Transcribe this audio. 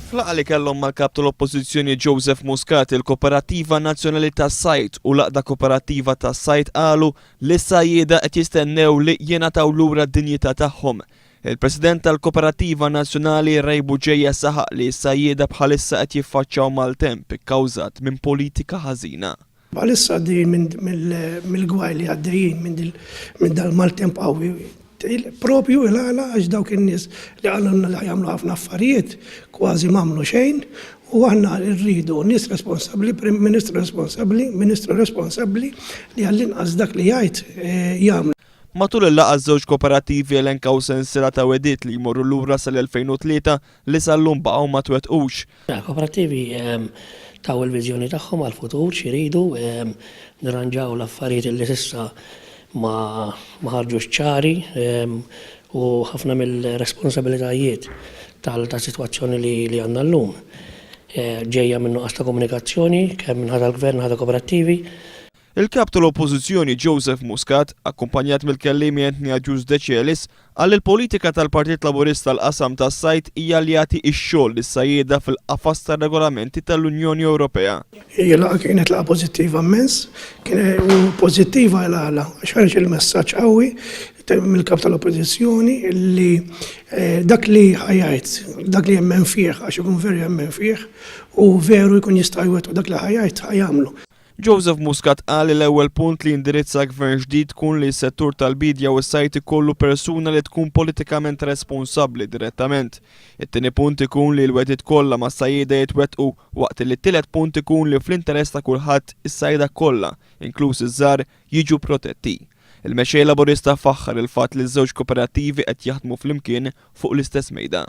Flaqa li kellhom mal-kap tal-Oppożizzjoni Joseph Muscat, il-Koperattiva Nazzjonali tas-Sajd u l-Għaqda Koperattiva tas-Sajd qalu li s-sajjieda qed jistennew li jingħataw lura d-dinjità tagħhom. Il-President tal-Koperattiva Nazzjonali Ray Buġejja saħaq li s-sajjieda bħalissa qed jiffaċċjaw mal-temp ikkawżat minn politika ħażina. Bħalissa għaddejjin mill-gwaj li għaddejjin minn dal-maltemp qawwi. Propju il-għala għax dawk in-nies li għallunna li jagħmlu ħafna affarijiet kważi m'għamlu xejn u aħna rridu nies responsabbli, Prim Ministru responsabbli, Ministru responsabbli li għall-inqas dak li jgħid jagħmlu. Matul il-laqgħa żewġ kooperattivi elenkaw sensiela ta' wedit li jmorru lura sal-2003 li sal-lum baqgħu ma twettqux. Kooperattivi taw il-viżjoni tagħhom għall-futur x'iridu nirranġaw l-affarijiet li s'issa ma ħarġux ċari u ħafna mill-responsabilitajiet tal-sitwazzjoni li għandna llum ġejja minn nuqqas ta' komunikazzjoni kemm minn ħadd il-Gvern ħadd kooperattivi. Il-kap tal-Oppożizzjoni Joseph Muscat, akkumpanjat mill-kelliem Anthony Agius De Celis, qal il-politika tal-Partit Laburista l-qasam tas-Sajd hija li jagħti x-xogħol lis-sajjieda fil-qafas tar-regolamenti tal-Unjoni Ewropea. Hija laqgħa kienet laqgħa pożittiva immens, kien pożittiva l-għala għax ħareġ il-messaġġ qawwi mill-kap tal-Oppożizzjoni li dak li ħajjajt, dak li jemmen fih għax ikun veru jemmen fih u veru jkun jista' jwettqu dak li ħajjajt ħajamlu. Joseph Muscat qal li l-ewwel punt li indirizza gvern ġdid tkun li s-settur tal-bidja u s-sajt ikollu persuna li tkun politikament responsabbli direttament. It-tieni punt ikun li l-wedid kollha ma' sajjieda jitwettqu waqt li t-tielet punt ikun li fl-interess ta' kulħadd is-sajda kollha, inkluż iż-żgħar, jiġu protetti. Il-mexxej Laburista faħħar il-fatt li ż-żewġ kooperattivi qed jaħdmu flimkien fuq l-istess mejda.